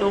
9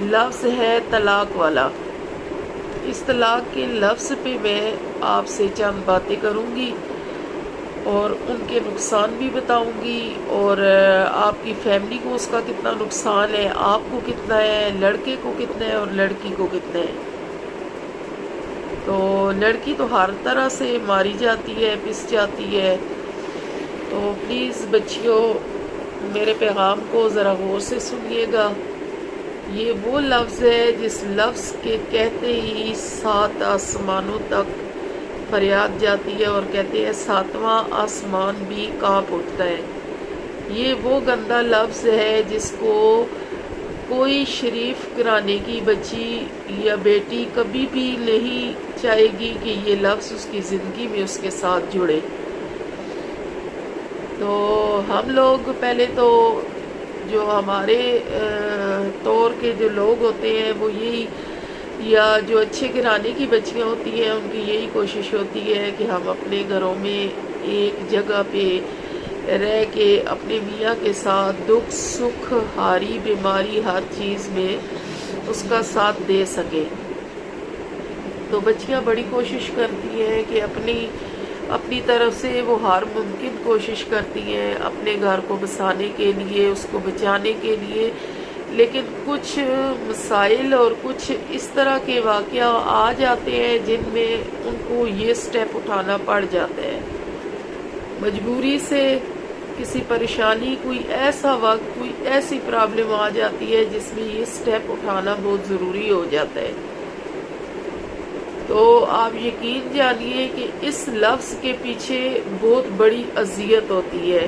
لفظ ہے طلاق والا۔ اس طلاق کے لفظ پہ میں آپ سے چند باتیں کروں گی اور ان کے نقصان بھی بتاؤں گی، اور آپ کی فیملی کو اس کا کتنا نقصان ہے، آپ کو کتنا ہے، لڑکے کو کتنا ہے اور لڑکی کو کتنا ہے۔ تو لڑکی تو ہر طرح سے ماری جاتی ہے، پس جاتی ہے۔ تو پلیز بچیوں میرے پیغام کو ذرا غور سے سنیے گا۔ یہ وہ لفظ ہے جس لفظ کے کہتے ہی 7 آسمانوں تک فریاد جاتی ہے، اور کہتے ہیں 7واں آسمان بھی کانپ اٹھتا ہے۔ یہ وہ گندا لفظ ہے جس کو کوئی شریف گھرانے کی بچی یا بیٹی کبھی بھی نہیں چاہے گی کہ یہ لفظ اس کی زندگی میں اس کے ساتھ جڑے۔ تو ہم لوگ پہلے تو جو ہمارے طور کے جو لوگ ہوتے ہیں وہ یہی، یا جو اچھے گھرانے کی بچیاں ہوتی ہیں ان کی یہی کوشش ہوتی ہے کہ ہم اپنے گھروں میں ایک جگہ پہ رہ کے اپنے میاں کے ساتھ دکھ سکھ ہاری بیماری ہر چیز میں اس کا ساتھ دے سکیں۔ تو بچیاں بڑی کوشش کرتی ہیں کہ اپنی طرف سے وہ ہر ممکن کوشش کرتی ہیں اپنے گھر کو بسانے کے لیے، اس کو بچانے کے لیے، لیکن کچھ مسائل اور کچھ اس طرح کے واقعہ آ جاتے ہیں جن میں ان کو یہ سٹیپ اٹھانا پڑ جاتا ہے مجبوری سے۔ کسی پریشانی، کوئی ایسا وقت، کوئی ایسی پرابلم آ جاتی ہے جس میں یہ سٹیپ اٹھانا بہت ضروری ہو جاتا ہے۔ تو آپ یقین جانیے کہ اس لفظ کے پیچھے بہت بڑی اذیت ہوتی ہے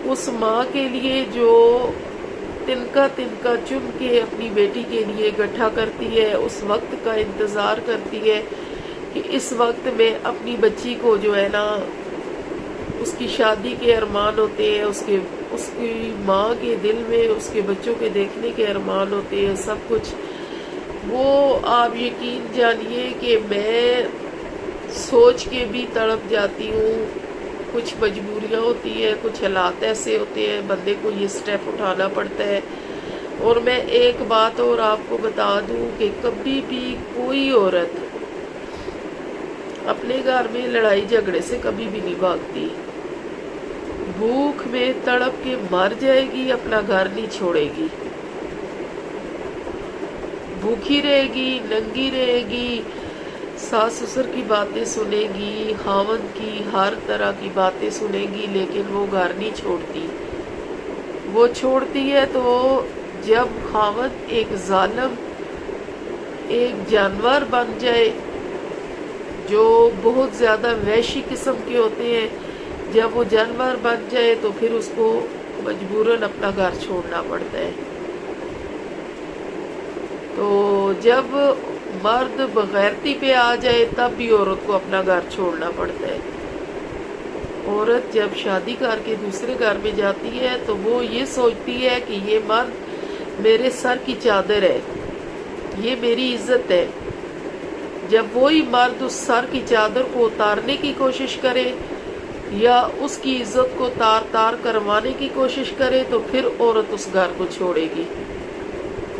اس ماں کے لیے جو تنکا چن کے اپنی بیٹی کے لیے اکٹھا کرتی ہے، اس وقت کا انتظار کرتی ہے کہ اس وقت میں اپنی بچی کو جو ہے نا، اس کی شادی کے ارمان ہوتے ہیں، اس کی ماں کے دل میں اس کے بچوں کے دیکھنے کے ارمان ہوتے ہیں، سب کچھ وہ آپ یقین جانیے کہ میں سوچ کے بھی تڑپ جاتی ہوں۔ کچھ مجبوریاں ہوتی ہیں، کچھ حالات ایسے ہوتے ہیں بندے کو یہ سٹیپ اٹھانا پڑتا ہے۔ اور میں ایک بات اور آپ کو بتا دوں کہ کبھی بھی کوئی عورت اپنے گھر میں لڑائی جھگڑے سے کبھی بھی نہیں بھاگتی۔ بھوک میں تڑپ کے مر جائے گی، اپنا گھر نہیں چھوڑے گی، بھوکی رہے گی، ننگی رہے گی، ساس سسر کی باتیں سنے گی، خاوند کی ہر طرح کی باتیں سنے گی، لیکن وہ گھر نہیں چھوڑتی۔ وہ چھوڑتی ہے تو جب خاوند ایک ظالم، ایک جانور بن جائے جو بہت زیادہ وحشی قسم کے ہوتے ہیں، جب وہ جانور بن جائے تو پھر اس کو مجبوراً اپنا گھر چھوڑنا پڑتا ہے۔ تو جب مرد بغیرتی پہ آ جائے تب بھی عورت کو اپنا گھر چھوڑنا پڑتا ہے۔ عورت جب شادی کر کے دوسرے گھر میں جاتی ہے تو وہ یہ سوچتی ہے کہ یہ مرد میرے سر کی چادر ہے، یہ میری عزت ہے۔ جب وہی مرد اس سر کی چادر کو اتارنے کی کوشش کرے یا اس کی عزت کو تار کروانے کی کوشش کرے تو پھر عورت اس گھر کو چھوڑے گی،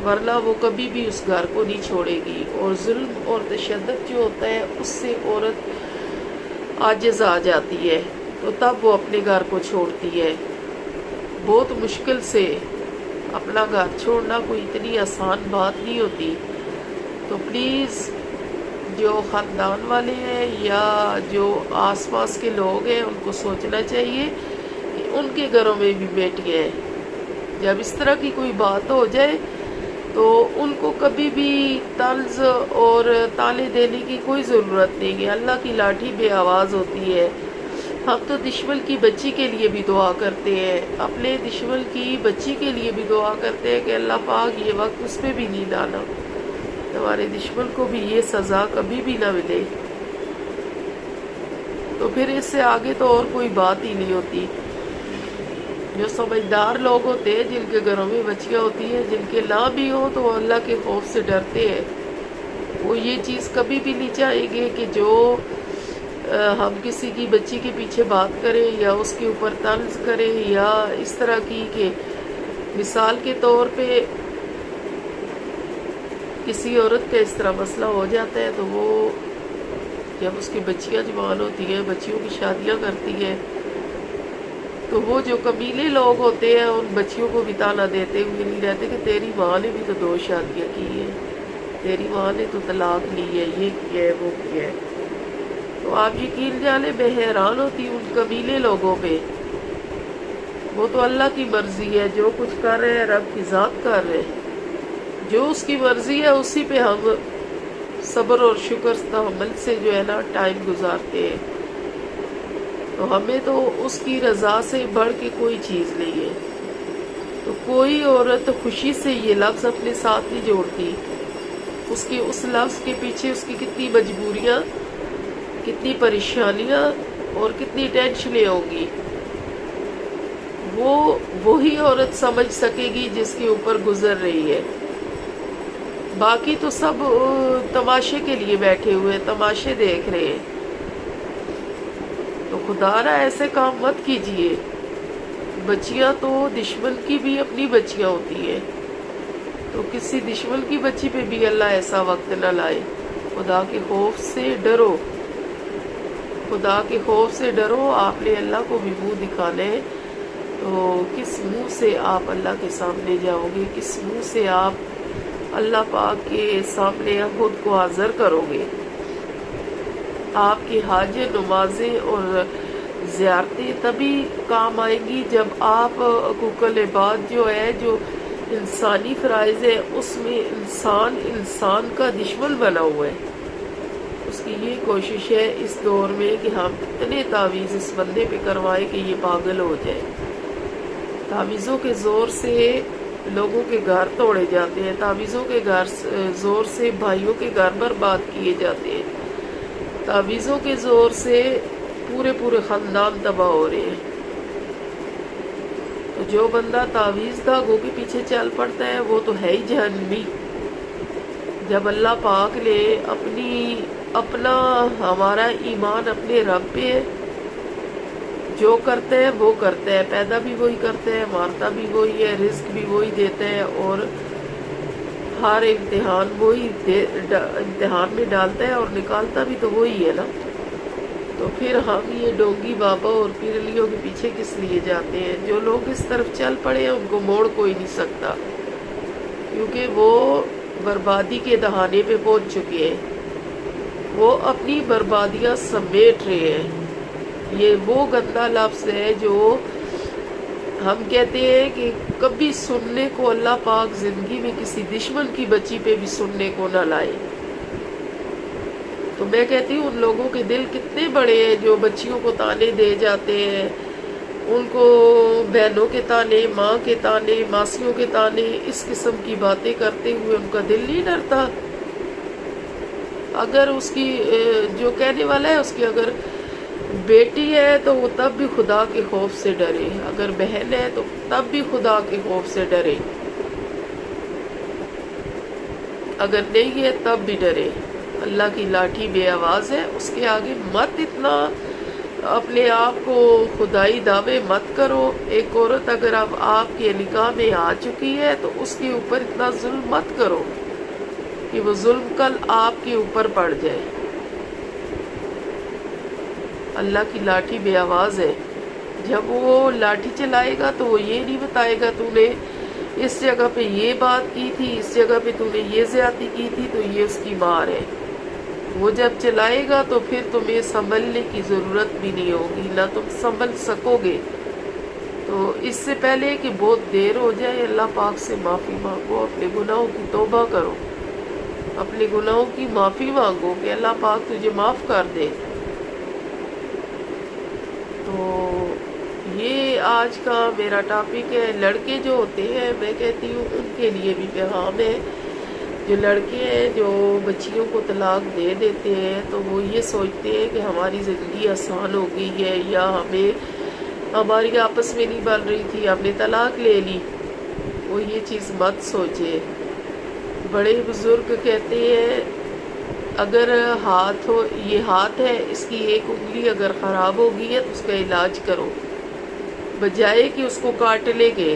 ورنہ وہ کبھی بھی اس گھر کو نہیں چھوڑے گی۔ اور ظلم اور تشدد جو ہوتا ہے اس سے عورت عاجز آ جاتی ہے تو تب وہ اپنے گھر کو چھوڑتی ہے۔ بہت مشکل سے اپنا گھر چھوڑنا کوئی اتنی آسان بات نہیں ہوتی۔ تو پلیز جو خاندان والے ہیں یا جو آس پاس کے لوگ ہیں ان کو سوچنا چاہیے کہ ان کے گھروں میں بھی بیٹیاں ہیں۔ جب اس طرح کی کوئی بات ہو جائے تو ان کو کبھی بھی طنز اور تانے دینے کی کوئی ضرورت نہیں ہے۔ اللہ کی لاٹھی بے آواز ہوتی ہے۔ ہم تو دشمن کی بچی کے لیے بھی دعا کرتے ہیں، اپنے دشمن کی بچی کے لیے بھی دعا کرتے ہیں کہ اللہ پاک یہ وقت اس پہ بھی نہیں ڈالا، ہمارے دشمن کو بھی یہ سزا کبھی بھی نہ ملے۔ تو پھر اس سے آگے تو اور کوئی بات ہی نہیں ہوتی۔ جو سمجھدار لوگ ہوتے ہیں، جن کے گھروں میں بچیاں ہوتی ہیں، جن کے نہ بھی ہو تو وہ اللہ کے خوف سے ڈرتے ہیں، وہ یہ چیز کبھی بھی نہیں چاہیں گے کہ جو ہم کسی کی بچی کے پیچھے بات کریں یا اس کے اوپر طنز کریں یا اس طرح کی، کہ مثال کے طور پہ کسی عورت کا اس طرح مسئلہ ہو جاتا ہے تو وہ جب اس کی بچیاں جوان ہوتی ہیں، بچیوں کی شادیاں کرتی ہے، تو وہ جو قبیلے لوگ ہوتے ہیں ان بچیوں کو بھی تانا دیتے ہوئے نہیں رہتے کہ تیری ماں نے بھی تو 2 شادیاں کی ہیں، تیری ماں نے تو طلاق لی ہے، یہ کیا ہے، وہ کیا ہے۔ تو آپ یقین جانیں میں حیران ہوتی ہوں ان قبیلے لوگوں پہ۔ وہ تو اللہ کی مرضی ہے، جو کچھ کر رہے ہیں رب کی ذات کر رہے ہیں، جو اس کی مرضی ہے اسی پہ ہم صبر اور شکر تحمل سے جو ہے نا ٹائم گزارتے ہیں۔ تو ہمیں تو اس کی رضا سے بڑھ کے کوئی چیز نہیں ہے۔ تو کوئی عورت خوشی سے یہ لفظ اپنے ساتھ نہیں جوڑتی، اس لفظ کے پیچھے اس کی کتنی مجبوریاں، کتنی پریشانیاں اور کتنی ٹینشنیں ہوں گی، وہ وہی عورت سمجھ سکے گی جس کے اوپر گزر رہی ہے۔ باقی تو سب تماشے کے لیے بیٹھے ہوئے، تماشے دیکھ رہے ہیں۔ تو خدا را ایسے کام مت کیجئے۔ بچیاں تو دشمن کی بھی اپنی بچیاں ہوتی ہیں، تو کسی دشمن کی بچی پہ بھی اللہ ایسا وقت نہ لائے۔ خدا کے خوف سے ڈرو، خدا کے خوف سے ڈرو۔ آپ نے اللہ کو بھی منہ دکھانا ہے تو کس منہ سے آپ اللہ کے سامنے جاؤ گے، کس منہ سے آپ اللہ پاک کے سامنے خود کو حاضر کرو گے۔ آپ کی حاجیں، نمازیں اور زیارتیں تبھی کام آئیں گی جب آپ حقوق العباد جو ہے، جو انسانی فرائض ہے، اس میں انسان کا دشمن بنا ہوا ہے۔ اس کی یہ کوشش ہے اس دور میں کہ ہم اتنے تعویذ اس بندے پہ کروائیں کہ یہ پاگل ہو جائے۔ تعویذوں کے زور سے لوگوں کے گھر توڑے جاتے ہیں، تعویذوں کے زور سے بھائیوں کے گھر برباد کیے جاتے ہیں، تعویذوں کے زور سے پورے خاندان تباہ ہو رہے ہیں۔ تو جو بندہ تعویذ دھاگوں کے پیچھے چل پڑتا ہے وہ تو ہے ہی جہنمی۔ جب اللہ پاک نے اپنا ہمارا ایمان اپنے رب پہ ہے، جو کرتا ہے وہ کرتا ہے، پیدا بھی وہی کرتا ہے، مارتا بھی وہی ہے، رزق بھی وہی دیتا ہے، اور ہر امتحان میں ڈالتا ہے اور نکالتا بھی تو وہی ہے نا۔ تو پھر ہم یہ ڈونگی بابا اور پیرلیوں کے پیچھے کس لیے جاتے ہیں؟ جو لوگ اس طرف چل پڑے ہیں ان کو موڑ کوئی نہیں سکتا، کیونکہ وہ بربادی کے دہانے پہ پہنچ چکے ہیں، وہ اپنی بربادیاں سمیٹ رہے ہیں۔ یہ وہ گندا لفظ ہے جو ہم کہتے ہیں کہ کبھی سننے کو اللہ پاک زندگی میں کسی دشمن کی بچی پہ بھی سننے کو نہ لائے۔ تو میں کہتی ہوں ان لوگوں کے دل کتنے بڑے ہیں جو بچیوں کو تانے دے جاتے ہیں، ان کو بہنوں کے تانے، ماں کے تانے، ماسیوں کے تانے، اس قسم کی باتیں کرتے ہوئے ان کا دل نہیں ڈرتا۔ اگر اس کی جو کہنے والا ہے اس کی اگر بیٹی ہے تو وہ تب بھی خدا کے خوف سے ڈرے، اگر بہن ہے تو تب بھی خدا کے خوف سے ڈرے، اگر نہیں ہے تب بھی ڈرے۔ اللہ کی لاٹھی بے آواز ہے، اس کے آگے مت اتنا اپنے آپ کو خدائی دعوے مت کرو۔ ایک عورت اگر اب آپ کے نکاح میں آ چکی ہے تو اس کے اوپر اتنا ظلم مت کرو کہ وہ ظلم کل آپ کے اوپر پڑ جائے۔ اللہ کی لاٹھی بے آواز ہے، جب وہ لاٹھی چلائے گا تو وہ یہ نہیں بتائے گا تو نے اس جگہ پہ یہ بات کی تھی، اس جگہ پہ تو نے یہ زیادتی کی تھی، تو یہ اس کی مار ہے۔ وہ جب چلائے گا تو پھر تمہیں سنبھلنے کی ضرورت بھی نہیں ہوگی، نہ تم سنبھل سکو گے۔ تو اس سے پہلے کہ بہت دیر ہو جائے اللہ پاک سے معافی مانگو، اپنے گناہوں کی توبہ کرو، اپنے گناہوں کی معافی مانگو کہ اللہ پاک تجھے معاف کر دے۔ تو یہ آج کا میرا ٹاپک ہے۔ لڑکے جو ہوتے ہیں میں کہتی ہوں ان کے لیے بھی پیغام ہے۔ جو لڑکے ہیں جو بچیوں کو طلاق دے دیتے ہیں تو وہ یہ سوچتے ہیں کہ ہماری زندگی آسان ہو گئی ہے، یا ہماری آپس میں نہیں بن رہی تھی، ہم نے طلاق لے لی۔ وہ یہ چیز مت سوچے۔ بڑے بزرگ کہتے ہیں اگر یہ ہاتھ ہے، اس کی ایک انگلی اگر خراب ہو گئی ہے تو اس کا علاج کرو، بجائے کہ اس کو کاٹنے کے۔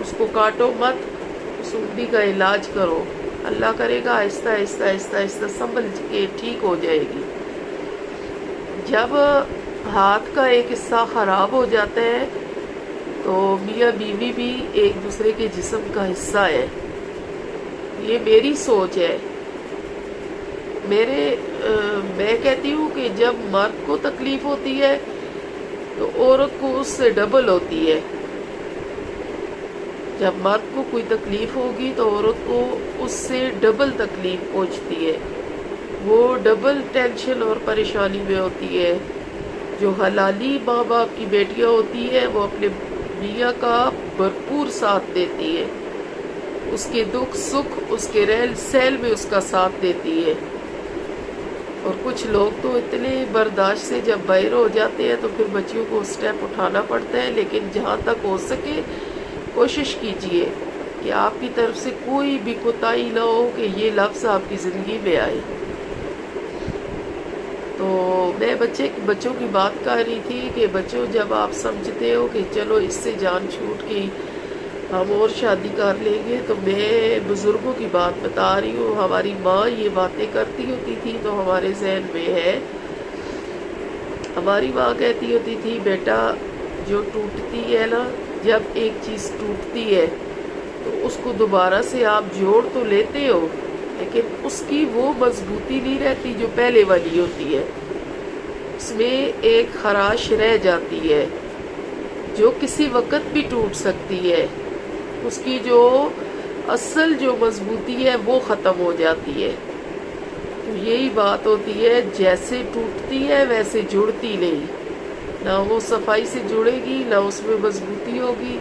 اس کو کاٹو مت، اس انگلی کا علاج کرو۔ اللہ کرے گا آہستہ آہستہ آہستہ آہستہ سنبھل کے ٹھیک ہو جائے گی۔ جب ہاتھ کا ایک حصہ خراب ہو جاتا ہے تو میاں بیوی بھی ایک دوسرے کے جسم کا حصہ ہے، یہ میری سوچ ہے۔ میں کہتی ہوں کہ جب مرد کو تکلیف ہوتی ہے تو عورت کو اس سے ڈبل ہوتی ہے۔ جب مرد کو کوئی تکلیف ہوگی تو عورت کو اس سے ڈبل تکلیف پہنچتی ہے، وہ ڈبل ٹینشن اور پریشانی میں ہوتی ہے۔ جو حلالی ماں باپ کی بیٹیاں ہوتی ہیں وہ اپنے میاں کا بھرپور ساتھ دیتی ہے، اس کے دکھ سکھ، اس کے رحل سہل میں اس کا ساتھ دیتی ہے۔ اور کچھ لوگ تو اتنے برداشت سے جب باہر ہو جاتے ہیں تو پھر بچیوں کو اسٹیپ اٹھانا پڑتا ہے، لیکن جہاں تک ہو سکے کوشش کیجئے کہ آپ کی طرف سے کوئی بھی کوتاہی نہ ہو کہ یہ لفظ آپ کی زندگی میں آئے۔ تو میں بچوں کی بات کر رہی تھی کہ بچوں، جب آپ سمجھتے ہو کہ چلو اس سے جان چھوٹ گئی ہم اور شادی کر لیں گے، تو میں بزرگوں کی بات بتا رہی ہوں۔ ہماری ماں یہ باتیں کرتی ہوتی تھی تو ہمارے ذہن میں ہے، ہماری ماں کہتی ہوتی تھی بیٹا جو ٹوٹتی ہے نا، جب ایک چیز ٹوٹتی ہے تو اس کو دوبارہ سے آپ جوڑ تو لیتے ہو، لیکن اس کی وہ مضبوطی نہیں رہتی جو پہلے والی ہوتی ہے، اس میں ایک خراش رہ جاتی ہے جو کسی وقت بھی ٹوٹ سکتی ہے، اس کی جو اصل جو مضبوطی ہے وہ ختم ہو جاتی ہے۔ تو یہی بات ہوتی ہے، جیسے ٹوٹتی ہے ویسے جڑتی نہیں، نہ وہ صفائی سے جڑے گی، نہ اس میں مضبوطی ہوگی،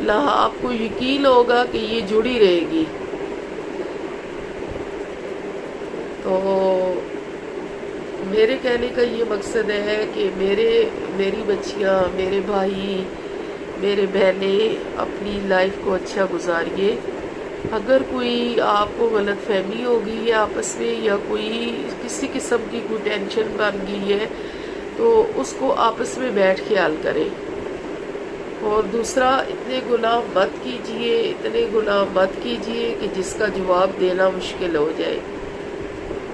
نہ آپ کو یقین ہوگا کہ یہ جڑی رہے گی۔ تو میرے کہنے کا یہ مقصد ہے کہ میری بچیاں، میرے بھائی، میرے بہنیں اپنی لائف کو اچھا گزاریے۔ اگر کوئی آپ کو غلط فہمی ہوگی آپس میں، یا کوئی کسی قسم کی کوئی ٹینشن بن گئی ہے تو اس کو آپس میں بیٹھ کے حل کریں۔ اور دوسرا، اتنے گناہ مت کیجئے کہ جس کا جواب دینا مشکل ہو جائے۔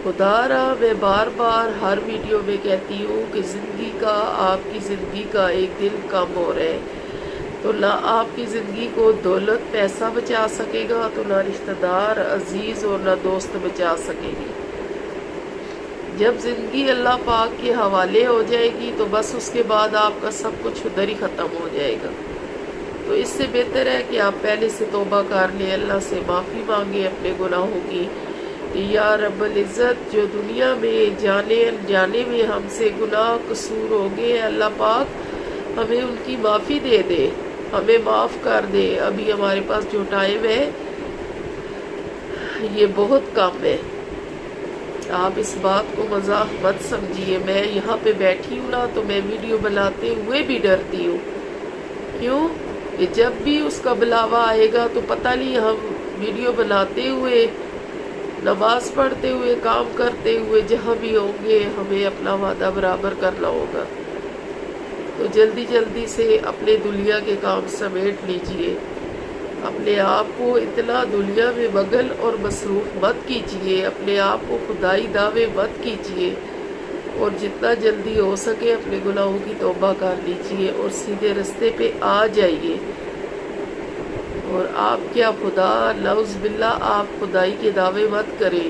خدا را میں بار بار ہر ویڈیو میں کہتی ہوں کہ آپ کی زندگی کا ایک دن کم ہو رہا ہے، تو نہ آپ کی زندگی کو دولت پیسہ بچا سکے گا، تو نہ رشتہ دار عزیز اور نہ دوست بچا سکے گی۔ جب زندگی اللہ پاک کے حوالے ہو جائے گی تو بس اس کے بعد آپ کا سب کچھ ادھر ہی ختم ہو جائے گا۔ تو اس سے بہتر ہے کہ آپ پہلے سے توبہ کر لیں، اللہ سے معافی مانگیں اپنے گناہوں کی، کہ یا رب العزت جو دنیا میں جانے میں ہم سے گناہ قصور ہو گئے، اللہ پاک ہمیں ان کی معافی دے دے، ہمیں معاف کر دے۔ ابھی ہمارے پاس جو ٹائم ہے یہ بہت کم ہے، آپ اس بات کو مذاق مت سمجھیے۔ میں یہاں پہ بیٹھی ہوں نا تو میں ویڈیو بناتے ہوئے بھی ڈرتی ہوں، کیوں کہ جب بھی اس کا بلاوا آئے گا تو پتہ نہیں ہم ویڈیو بناتے ہوئے، نماز پڑھتے ہوئے، کام کرتے ہوئے جہاں بھی ہوں گے ہمیں اپنا وعدہ برابر کرنا ہوگا۔ تو جلدی سے اپنے دنیا کے کام سمیٹ لیجئے، اپنے آپ کو اتنا دنیا میں مگن اور مصروف مت کیجئے، اپنے آپ کو خدائی دعوے مت کیجئے، اور جتنا جلدی ہو سکے اپنے گناہوں کی توبہ کر لیجئے اور سیدھے رستے پہ آ جائیے۔ اور آپ کیا خدا، نعوذ باللہ، آپ خدائی کے دعوے مت کریں۔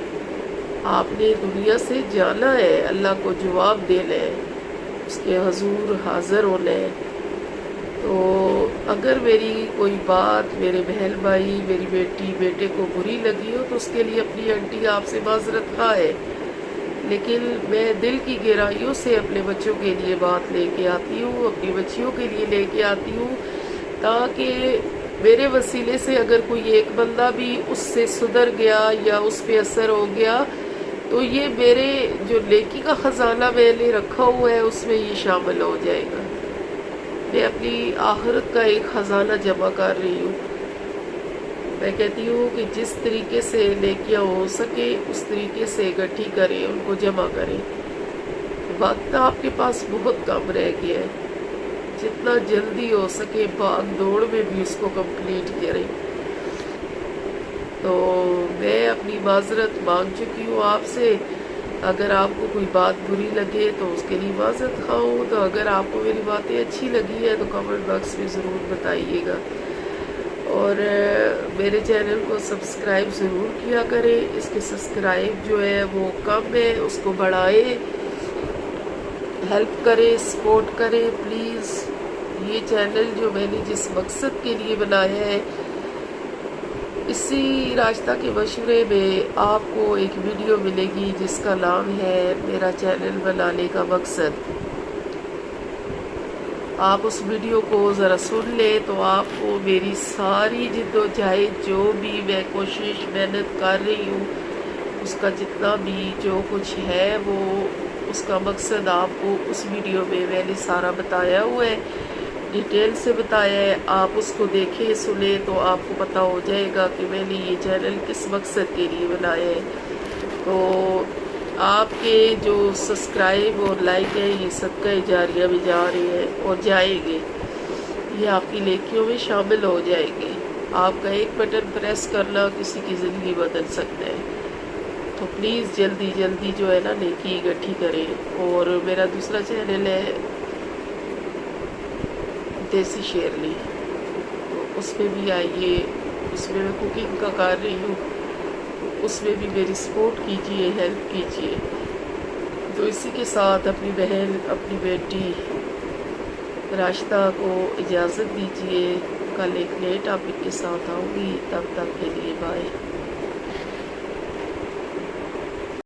آپ نے دنیا سے جانا ہے، اللہ کو جواب دینا ہے، اس کے حضور حاضر ہونا ہے۔ تو اگر میری کوئی بات میرے بہن بھائی، میری بیٹی بیٹے کو بری لگی ہو تو اس کے لیے اپنی آنٹی آپ سے معذرت خواہ ہے، لیکن میں دل کی گہرائیوں سے اپنے بچوں کے لیے بات لے کے آتی ہوں، اپنی بچیوں کے لیے لے کے آتی ہوں، تاکہ میرے وسیلے سے اگر کوئی ایک بندہ بھی اس سے سدھر گیا یا اس پہ اثر ہو گیا تو یہ میرے جو نیکی کا خزانہ میں نے رکھا ہوا ہے اس میں یہ شامل ہو جائے گا۔ میں اپنی آخرت کا ایک خزانہ جمع کر رہی ہوں۔ میں کہتی ہوں کہ جس طریقے سے نیکیاں ہو سکے اس طریقے سے اکٹھی کریں، ان کو جمع کریں۔ وقت آپ کے پاس بہت کم رہ گیا ہے، جتنا جلدی ہو سکے بھاگ دوڑ میں بھی اس کو کمپلیٹ کریں۔ تو میں اپنی معذرت مانگ چکی ہوں آپ سے. اگر آپ کو کوئی بات بری لگے تو اس کے لیے معذرت خواہ ہوں. تو اگر آپ کو میری باتیں اچھی لگی ہے تو کمنٹ باکس میں ضرور بتائیے گا. اور میرے چینل کو سبسکرائب ضرور کیا کریں. اس کے سبسکرائب جو ہے وہ کم ہے، اس کو بڑھائے، ہیلپ کرے، سپورٹ کرے پلیز. یہ چینل جو میں نے جس مقصد کے لیے بنایا ہے، اسی راستہ کے مشورے میں آپ کو ایک ویڈیو ملے گی جس کا نام ہے میرا چینل بنانے کا مقصد. آپ اس ویڈیو کو ذرا سن لیں تو آپ کو میری ساری جد و جہد، جو بھی میں کوشش محنت کر رہی ہوں، اس کا جتنا بھی جو کچھ ہے وہ اس کا مقصد آپ کو اس ویڈیو میں میں نے سارا بتایا ہوا ہے، ڈیٹیل سے بتایا ہے. آپ اس کو دیکھیں سنیں تو آپ کو پتہ ہو جائے گا کہ میں نے یہ چینل کس مقصد کے لیے بنایا ہے. تو آپ کے جو سبسکرائب اور لائک ہے، یہ صدقہ جاریہ میں جا رہے ہیں اور جائیں گے، یہ آپ کی نیکیوں میں شامل ہو جائیں گے. آپ کا ایک بٹن پریس کرنا کسی کی زندگی بدل سکتا ہے. تو پلیز جلدی جلدی جو ہے نا نیکی اکٹھی کریں. اور میرا دوسرا چینل ہے دیسی شیرلی، تو اس میں بھی آئیے. اس میں کوکنگ کا کر رہی ہوں، اس میں بھی میری سپورٹ کیجیے، ہیلپ کیجیے. تو اسی کے ساتھ اپنی بہن، اپنی بیٹی راشدہ کو اجازت دیجیے. کل ایک نئے ٹاپک کے ساتھ آؤں گی، تب تک کے لیے بائے.